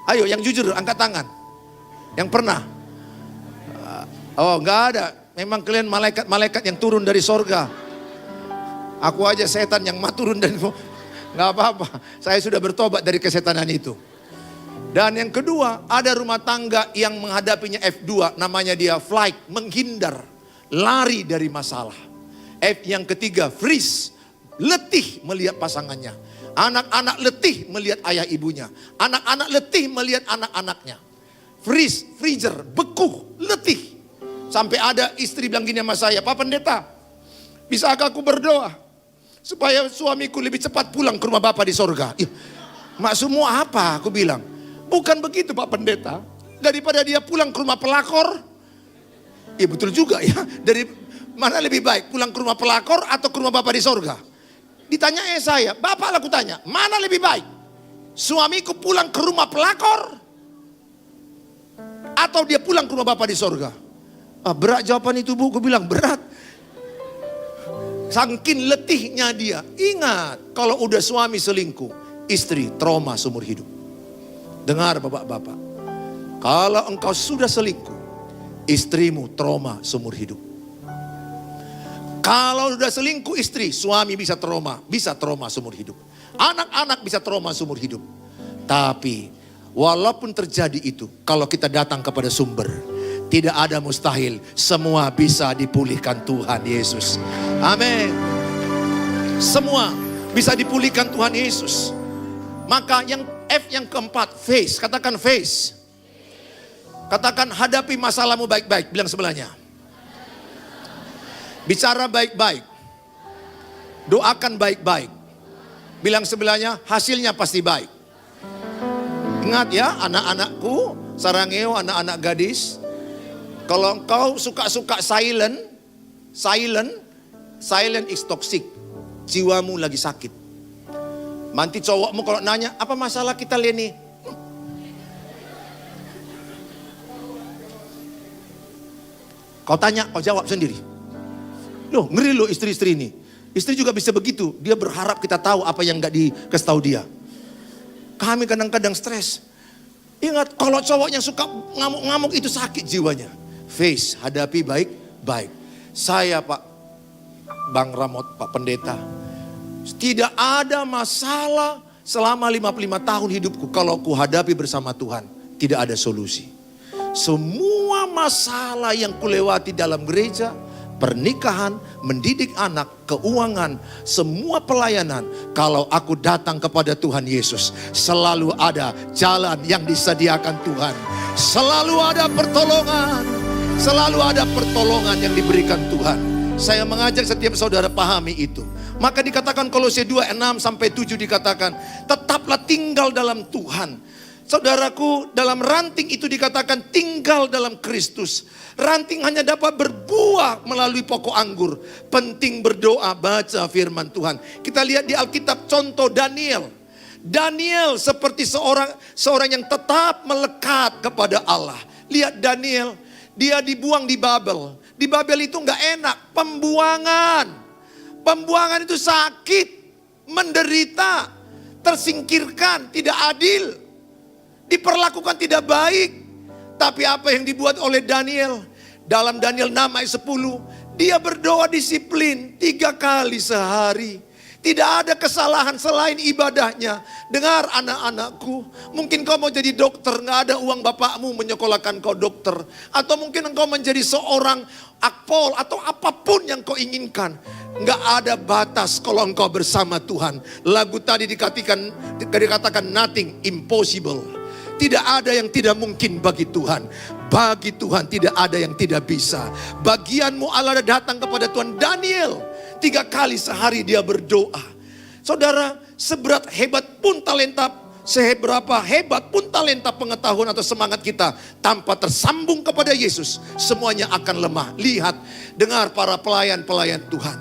Ayo yang jujur, angkat tangan. Yang pernah. Oh enggak ada. Memang kalian malaikat-malaikat yang turun dari sorga. Aku aja setan yang turun dan nggak apa-apa. Saya sudah bertobat dari kesetanan itu. Dan yang kedua, ada rumah tangga yang menghadapinya F2, namanya dia flight, menghindar, lari dari masalah. F yang ketiga, freeze, letih melihat pasangannya. Anak-anak letih melihat ayah ibunya. Anak-anak letih melihat anak-anaknya. Freeze, freezer, beku, letih. Sampai ada istri bilang gini sama saya, Pak Pendeta, bisakah aku berdoa supaya suamiku lebih cepat pulang ke rumah Bapak di sorga? Maksudmu apa? Aku bilang, bukan begitu Pak Pendeta. Daripada dia pulang ke rumah pelakor, iya betul juga ya. Dari mana lebih baik, pulang ke rumah pelakor atau ke rumah Bapak di sorga? Ditanya saya, Bapak aku tanya, mana lebih baik? Suamiku pulang ke rumah pelakor atau dia pulang ke rumah Bapak di sorga? Berat jawaban itu bu, gue bilang berat. Saking letihnya dia. Ingat, kalau udah suami selingkuh, istri trauma seumur hidup. Dengar bapak-bapak, kalau engkau sudah selingkuh, istrimu trauma seumur hidup. Kalau sudah selingkuh istri, suami bisa trauma seumur hidup. Anak-anak bisa trauma seumur hidup. Tapi walaupun terjadi itu, kalau kita datang kepada sumber, tidak ada mustahil. Semua bisa dipulihkan Tuhan Yesus. Amin. Semua bisa dipulihkan Tuhan Yesus. Maka yang F yang keempat, face. Katakan face. Katakan hadapi masalahmu baik-baik. Bilang sebelahnya. Bicara baik-baik. Doakan baik-baik. Bilang sebelahnya hasilnya pasti baik. Ingat ya anak-anakku, sarangeo, anak-anak gadis. Kalau engkau suka-suka silent is toxic. Jiwamu lagi sakit. Nanti cowokmu kalau nanya, apa masalah kita Leni? Kau tanya, kau jawab sendiri. Loh, ngeri loh istri-istri ini. Istri juga bisa begitu. Dia berharap kita tahu apa yang gak dikasih tahu dia. Kami kadang-kadang stres. Ingat, kalau cowok yang suka ngamuk-ngamuk itu sakit jiwanya. Face, hadapi baik-baik. Saya Pak Bang Ramot, Pak Pendeta. Tidak ada masalah selama 55 tahun hidupku. Kalau ku hadapi bersama Tuhan, tidak ada solusi. Semua masalah yang kulewati dalam gereja, pernikahan, mendidik anak, keuangan, semua pelayanan. Kalau aku datang kepada Tuhan Yesus, selalu ada jalan yang disediakan Tuhan. Selalu ada pertolongan. Selalu ada pertolongan yang diberikan Tuhan. Saya mengajak setiap saudara pahami itu. Maka dikatakan Kolose 2:6-7 dikatakan, tetaplah tinggal dalam Tuhan. Saudaraku, dalam ranting itu dikatakan tinggal dalam Kristus. Ranting hanya dapat berbuah melalui pokok anggur. Penting berdoa, baca firman Tuhan. Kita lihat di Alkitab contoh Daniel. Daniel seperti seorang yang tetap melekat kepada Allah. Lihat Daniel, dia dibuang di Babel. Di Babel itu enggak enak, pembuangan. Pembuangan itu sakit, menderita, tersingkirkan, tidak adil. Diperlakukan tidak baik. Tapi apa yang dibuat oleh Daniel? Dalam Daniel 6:10, dia berdoa disiplin 3 kali sehari. Tidak ada kesalahan selain ibadahnya. Dengar anak-anakku, mungkin kau mau jadi dokter, gak ada uang bapakmu menyekolahkan kau dokter. Atau mungkin engkau menjadi seorang akpol atau apapun yang kau inginkan. Gak ada batas kalau engkau bersama Tuhan. Lagu tadi dikatakan nothing impossible. Tidak ada yang tidak mungkin bagi Tuhan. Bagi Tuhan tidak ada yang tidak bisa. Bagianmu Allah datang kepada Tuhan. Daniel 3 kali sehari dia berdoa. Saudara, seberat hebat pun talenta, seberapa hebat pun talenta pengetahuan atau semangat kita, tanpa tersambung kepada Yesus, semuanya akan lemah. Lihat, dengar para pelayan-pelayan Tuhan.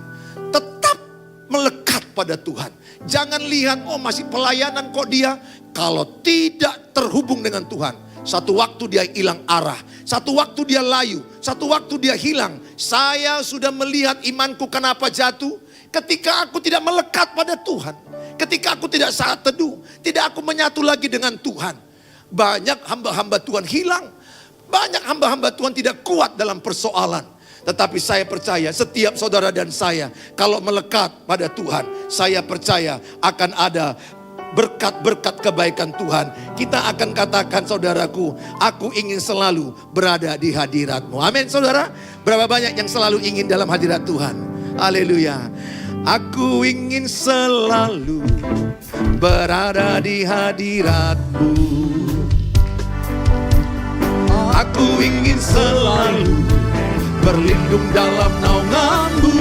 Tetap melekat pada Tuhan. Jangan lihat, oh masih pelayanan kok dia. Kalau tidak terhubung dengan Tuhan, satu waktu dia hilang arah, satu waktu dia layu, satu waktu dia hilang. Saya sudah melihat imanku kenapa jatuh ketika aku tidak melekat pada Tuhan. Ketika aku tidak saat teduh, tidak aku menyatu lagi dengan Tuhan. Banyak hamba-hamba Tuhan hilang. Banyak hamba-hamba Tuhan tidak kuat dalam persoalan. Tetapi saya percaya setiap saudara dan saya, kalau melekat pada Tuhan, saya percaya akan ada berkat-berkat kebaikan Tuhan. Kita akan katakan, saudaraku, aku ingin selalu berada di hadirat-Mu. Amin saudara. Berapa banyak yang selalu ingin dalam hadirat Tuhan? Haleluya. Aku ingin selalu berada di hadirat-Mu. Aku ingin selalu berlindung dalam naungan-Mu.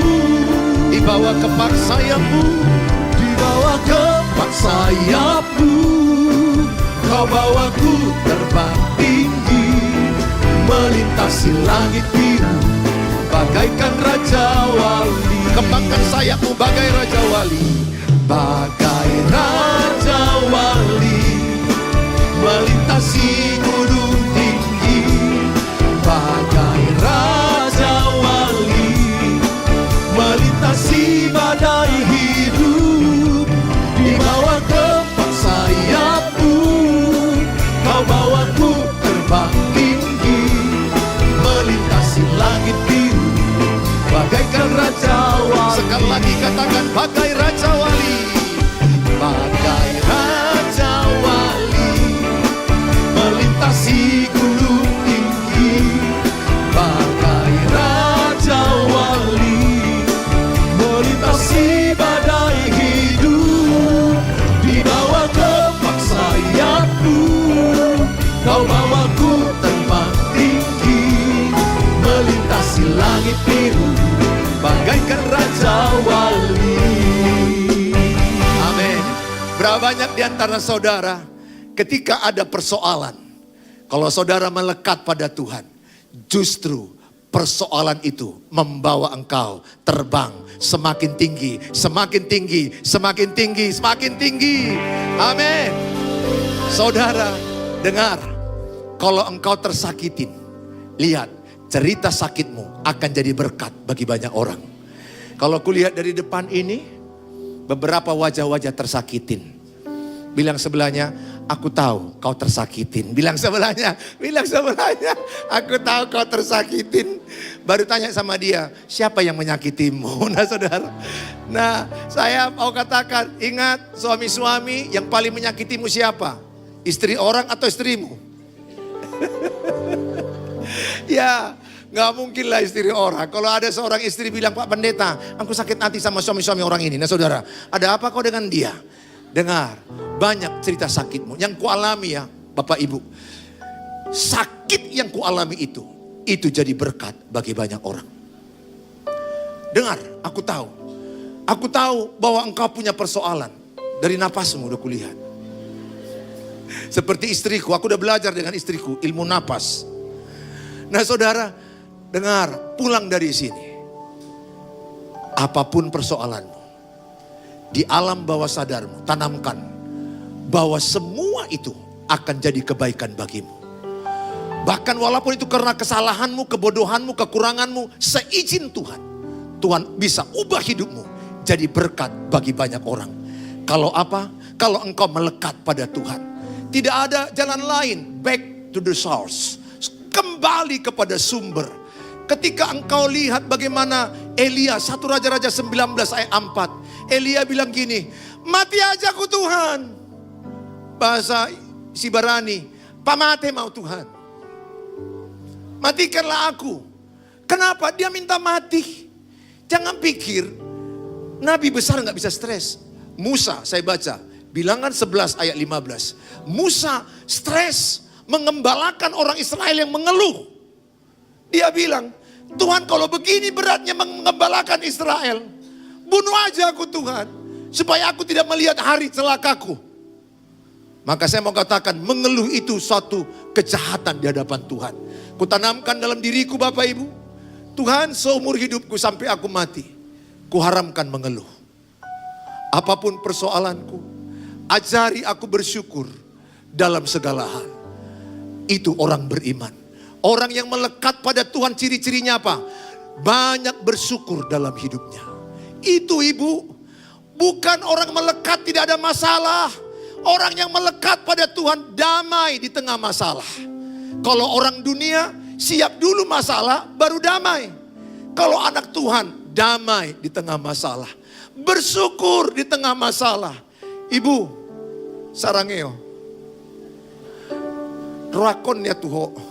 Di bawah kepak sayap-Mu, di bawah kepak sayap-Mu, Kau bawaku terbang tinggi, melintasi langit biru, bagaikan Raja Wali. Kembangkan sayapmu bagai Raja Wali. Bagai Raja Wali, melintasi gunung tinggi. Bagai Raja Wali, melintasi badai hidup. Di bawah kepak sayapmu, Kau bawaku terbang tinggi, melintasi langit biru, bagaikan Raja lagi katakan bagai Raja Wali. Bagai Raja Wali melintasi gunung tinggi. Bagai Raja Wali melintasi badai hidup. Di bawah kepak sayapmu kau bawaku terbang tinggi, melintasi langit biru bagaikan Raja Wali. Amin. Berapa banyak di antara saudara ketika ada persoalan, kalau saudara melekat pada Tuhan, justru persoalan itu membawa engkau terbang semakin tinggi, semakin tinggi, semakin tinggi, semakin tinggi. Amin. Saudara, dengar, kalau engkau tersakitin, lihat, cerita sakitmu akan jadi berkat bagi banyak orang. Kalau kulihat dari depan ini, beberapa wajah-wajah tersakitin. Bilang sebelahnya, aku tahu kau tersakitin. Bilang sebelahnya, aku tahu kau tersakitin. Baru tanya sama dia, siapa yang menyakitimu? Nah saudara, nah saya mau katakan, ingat suami-suami yang paling menyakitimu siapa? Istri orang atau istrimu? Ya, nggak mungkin lah istri orang. Kalau ada seorang istri bilang, Pak Pendeta, aku sakit hati sama suami-suami orang ini. Nah saudara, ada apa kau dengan dia? Dengar, banyak cerita sakitmu. Yang kualami ya, Bapak Ibu. Sakit yang kualami itu jadi berkat bagi banyak orang. Dengar, aku tahu. Aku tahu bahwa engkau punya persoalan. Dari napasmu udah kulihat. Seperti istriku, aku udah belajar dengan istriku ilmu napas. Nah saudara, dengar, pulang dari sini. Apapun persoalanmu, di alam bawah sadarmu, tanamkan bahwa semua itu akan jadi kebaikan bagimu. Bahkan walaupun itu karena kesalahanmu, kebodohanmu, kekuranganmu, seizin Tuhan, Tuhan bisa ubah hidupmu jadi berkat bagi banyak orang. Kalau apa? Kalau engkau melekat pada Tuhan. Tidak ada jalan lain, back to the source. Kembali kepada sumber. Ketika engkau lihat bagaimana Elia, 1 Raja-Raja 19 ayat 4. Elia bilang gini, mati aja aku Tuhan. Bahasa Sibarani, pamate mau Tuhan. Matikanlah aku. Kenapa? Dia minta mati. Jangan pikir Nabi besar gak bisa stres. Musa, saya baca Bilangan 11 ayat 15. Musa stres mengembalakan orang Israel yang mengeluh. Dia bilang, Tuhan kalau begini beratnya mengembalakan Israel, bunuh aja aku Tuhan, supaya aku tidak melihat hari celakaku. Maka saya mau katakan, mengeluh itu suatu kejahatan di hadapan Tuhan. Kutanamkan dalam diriku Bapak Ibu, Tuhan seumur hidupku sampai aku mati, kuharamkan mengeluh. Apapun persoalanku, ajari aku bersyukur dalam segala hal. Itu orang beriman. Orang yang melekat pada Tuhan ciri-cirinya apa? Banyak bersyukur dalam hidupnya. Itu ibu, bukan orang melekat tidak ada masalah. Orang yang melekat pada Tuhan damai di tengah masalah. Kalau orang dunia siap dulu masalah baru damai. Kalau anak Tuhan damai di tengah masalah. Bersyukur di tengah masalah. Ibu, sarangeo. Rakonnya Tuho.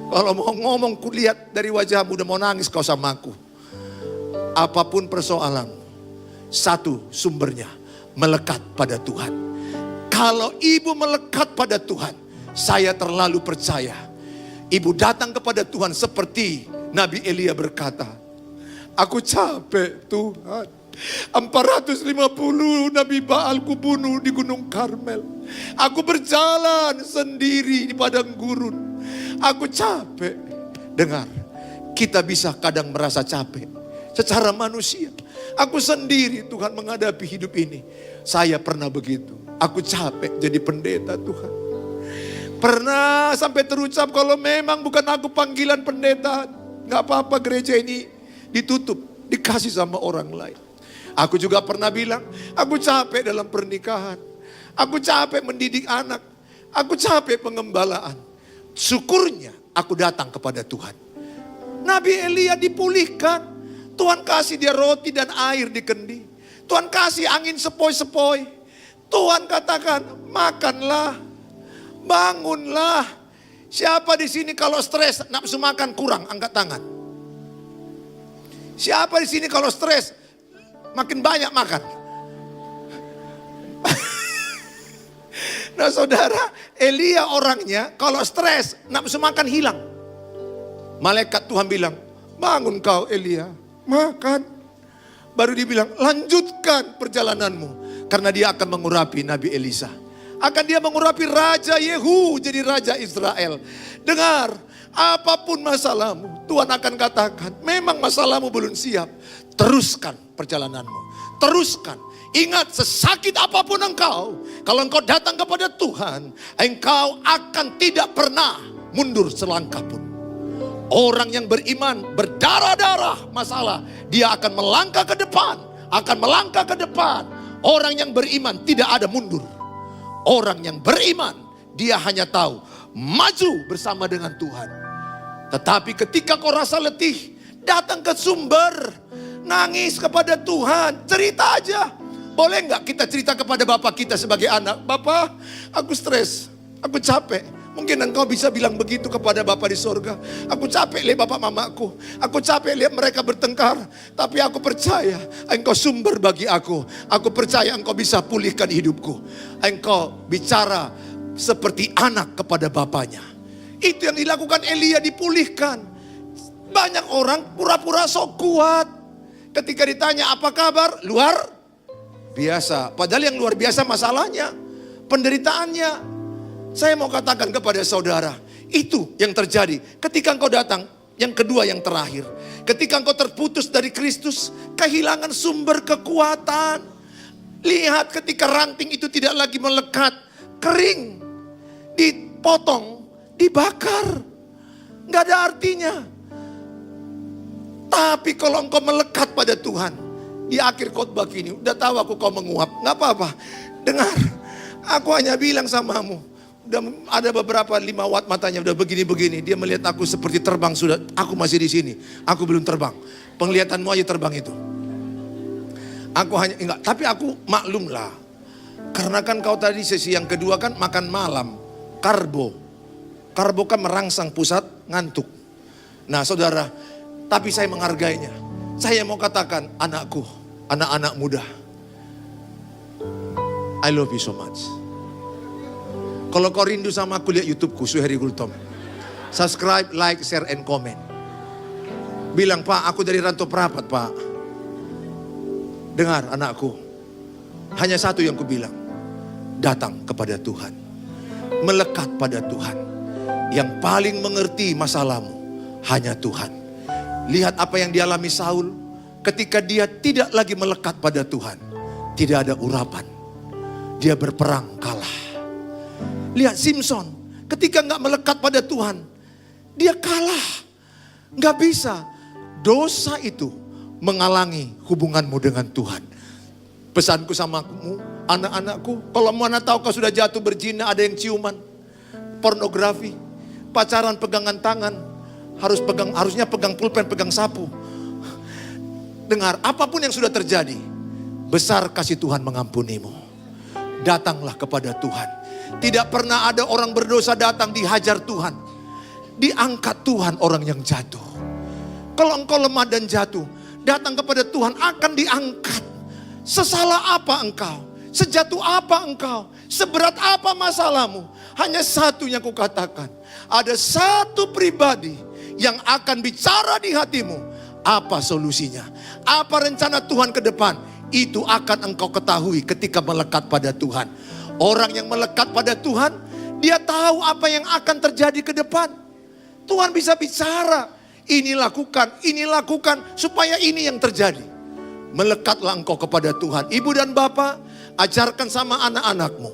Kalau mau ngomong kulihat dari wajahmu udah mau nangis kau sama aku. Apapun persoalan, satu sumbernya melekat pada Tuhan. Kalau ibu melekat pada Tuhan, saya terlalu percaya. Ibu datang kepada Tuhan seperti Nabi Elia berkata, aku capek Tuhan. 450 Nabi Baal kubunuh di Gunung Karmel. Aku berjalan sendiri di padang gurun. Aku capek. Dengar, kita bisa kadang merasa capek secara manusia. Aku sendiri Tuhan menghadapi hidup ini. Saya pernah begitu. Aku capek jadi pendeta Tuhan. Pernah sampai terucap kalau memang bukan aku panggilan pendeta, gak apa-apa gereja ini ditutup, dikasih sama orang lain. Aku juga pernah bilang, aku capek dalam pernikahan. Aku capek mendidik anak. Aku capek pengembalaan. Syukurnya aku datang kepada Tuhan. Nabi Elia dipulihkan. Tuhan kasih dia roti dan air di kendi. Tuhan kasih angin sepoi-sepoi. Tuhan katakan, makanlah, bangunlah. Siapa di sini kalau stres, nafsu makan kurang, angkat tangan. Siapa di sini kalau stres, makin banyak makan? Nah saudara, Elia orangnya kalau stres, nafsu makan hilang. Malaikat Tuhan bilang, bangun kau Elia, makan. Baru dibilang, lanjutkan perjalananmu. Karena dia akan mengurapi Nabi Elisa. Akan dia mengurapi Raja Yehu jadi Raja Israel. Dengar, apapun masalahmu, Tuhan akan katakan, memang masalahmu belum siap. Teruskan perjalananmu, teruskan. Ingat, sesakit apapun engkau, kalau engkau datang kepada Tuhan, engkau akan tidak pernah mundur selangkah pun. Orang yang beriman berdarah-darah masalah, dia akan melangkah ke depan, akan melangkah ke depan. Orang yang beriman tidak ada mundur. Orang yang beriman, dia hanya tahu maju bersama dengan Tuhan. Tetapi ketika kau rasa letih, datang ke sumber, nangis kepada Tuhan, cerita aja. Boleh nggak kita cerita kepada Bapak kita sebagai anak? Bapak, aku stres, aku capek. Mungkin engkau bisa bilang begitu kepada Bapak di sorga. Aku capek lihat bapak mamaku. Aku capek lihat mereka bertengkar. Tapi aku percaya engkau sumber bagi aku. Aku percaya engkau bisa pulihkan hidupku. Engkau bicara seperti anak kepada bapaknya. Itu yang dilakukan Elia, dipulihkan. Banyak orang pura-pura sok kuat. Ketika ditanya apa kabar? Luar biasa. Padahal yang luar biasa masalahnya, penderitaannya. Saya mau katakan kepada saudara, itu yang terjadi ketika engkau datang. Yang kedua, yang terakhir, ketika engkau terputus dari Kristus, kehilangan sumber kekuatan. Lihat ketika ranting itu tidak lagi melekat, kering, dipotong, dibakar, nggak ada artinya. Tapi kalau engkau melekat pada Tuhan, di akhir khotbah ini, udah tahu aku kau menguap, nggak apa-apa. Dengar, aku hanya bilang samamu, udah ada beberapa 5 watt matanya udah begini-begini. Dia melihat aku seperti terbang sudah. Aku masih di sini. Aku belum terbang. Penglihatanmu aja terbang itu. Aku hanya enggak. Tapi aku maklum lah. Karena kan kau tadi sesi yang kedua kan makan malam. Karbo. Karbo kan merangsang pusat ngantuk. Nah saudara, tapi saya menghargainya. Saya mau katakan anakku, anak-anak muda. I love you so much. Kalau kau rindu sama aku, lihat YouTubeku, Suheri Gultom. Subscribe, like, share, and comment. Bilang, Pak, aku dari Rantau Perapat, Pak. Dengar anakku, hanya satu yang kubilang. Datang kepada Tuhan. Melekat pada Tuhan. Yang paling mengerti masalahmu, hanya Tuhan. Lihat apa yang dialami Saul. Ketika dia tidak lagi melekat pada Tuhan. Tidak ada urapan. Dia berperang kalah. Lihat Simpson, ketika nggak melekat pada Tuhan, dia kalah. Nggak bisa. Dosa itu menghalangi hubunganmu dengan Tuhan. Pesanku sama kamu, anak-anakku, kalau mana tahu kau sudah jatuh berzina, ada yang ciuman, pornografi, pacaran pegangan tangan, harusnya pegang pulpen, pegang sapu. Dengar, apapun yang sudah terjadi, besar kasih Tuhan mengampunimu. Datanglah kepada Tuhan. Tidak pernah ada orang berdosa datang dihajar Tuhan. Diangkat Tuhan orang yang jatuh. Kalau engkau lemah dan jatuh, datang kepada Tuhan akan diangkat. Sesalah apa engkau? Sejatuh apa engkau? Seberat apa masalahmu? Hanya satu yang kukatakan. Ada satu pribadi yang akan bicara di hatimu. Apa solusinya? Apa rencana Tuhan ke depan? Itu akan engkau ketahui ketika melekat pada Tuhan. Orang yang melekat pada Tuhan, dia tahu apa yang akan terjadi ke depan. Tuhan bisa bicara, ini lakukan supaya ini yang terjadi. Melekatlah engkau kepada Tuhan. Ibu dan bapak, ajarkan sama anak-anakmu.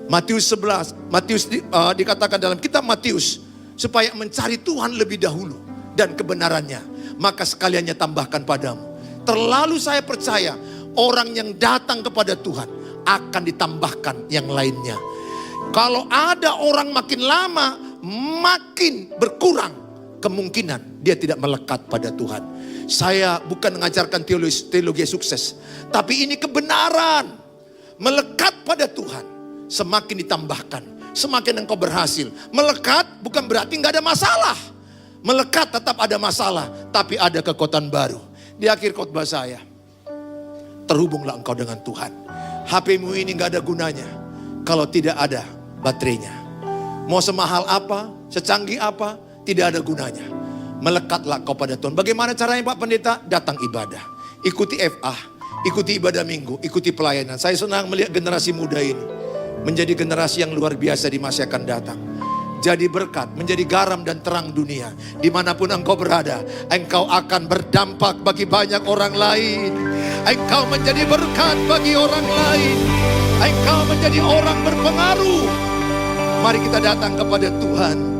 Matius 11, dikatakan dalam kitab Matius, supaya mencari Tuhan lebih dahulu dan kebenarannya, maka sekaliannya tambahkan padamu. Terlalu saya percaya orang yang datang kepada Tuhan akan ditambahkan yang lainnya. Kalau ada orang makin lama makin berkurang, kemungkinan dia tidak melekat pada Tuhan. Saya bukan mengajarkan teologi sukses, tapi ini kebenaran. Melekat pada Tuhan, semakin ditambahkan, semakin engkau berhasil. Melekat bukan berarti nggak ada masalah. Melekat tetap ada masalah, tapi ada kekuatan baru. Di akhir khotbah saya, terhubunglah engkau dengan Tuhan. HP-mu ini nggak ada gunanya kalau tidak ada baterainya. Mau semahal apa, secanggih apa, tidak ada gunanya. Melekatlah kau pada Tuhan. Bagaimana caranya Pak Pendeta? Datang ibadah. Ikuti FA, ikuti ibadah minggu, ikuti pelayanan. Saya senang melihat generasi muda ini menjadi generasi yang luar biasa di masa yang akan datang. Jadi berkat, menjadi garam dan terang dunia. Dimanapun engkau berada, engkau akan berdampak bagi banyak orang lain. Engkau menjadi berkat bagi orang lain. Engkau menjadi orang berpengaruh. Mari kita datang kepada Tuhan.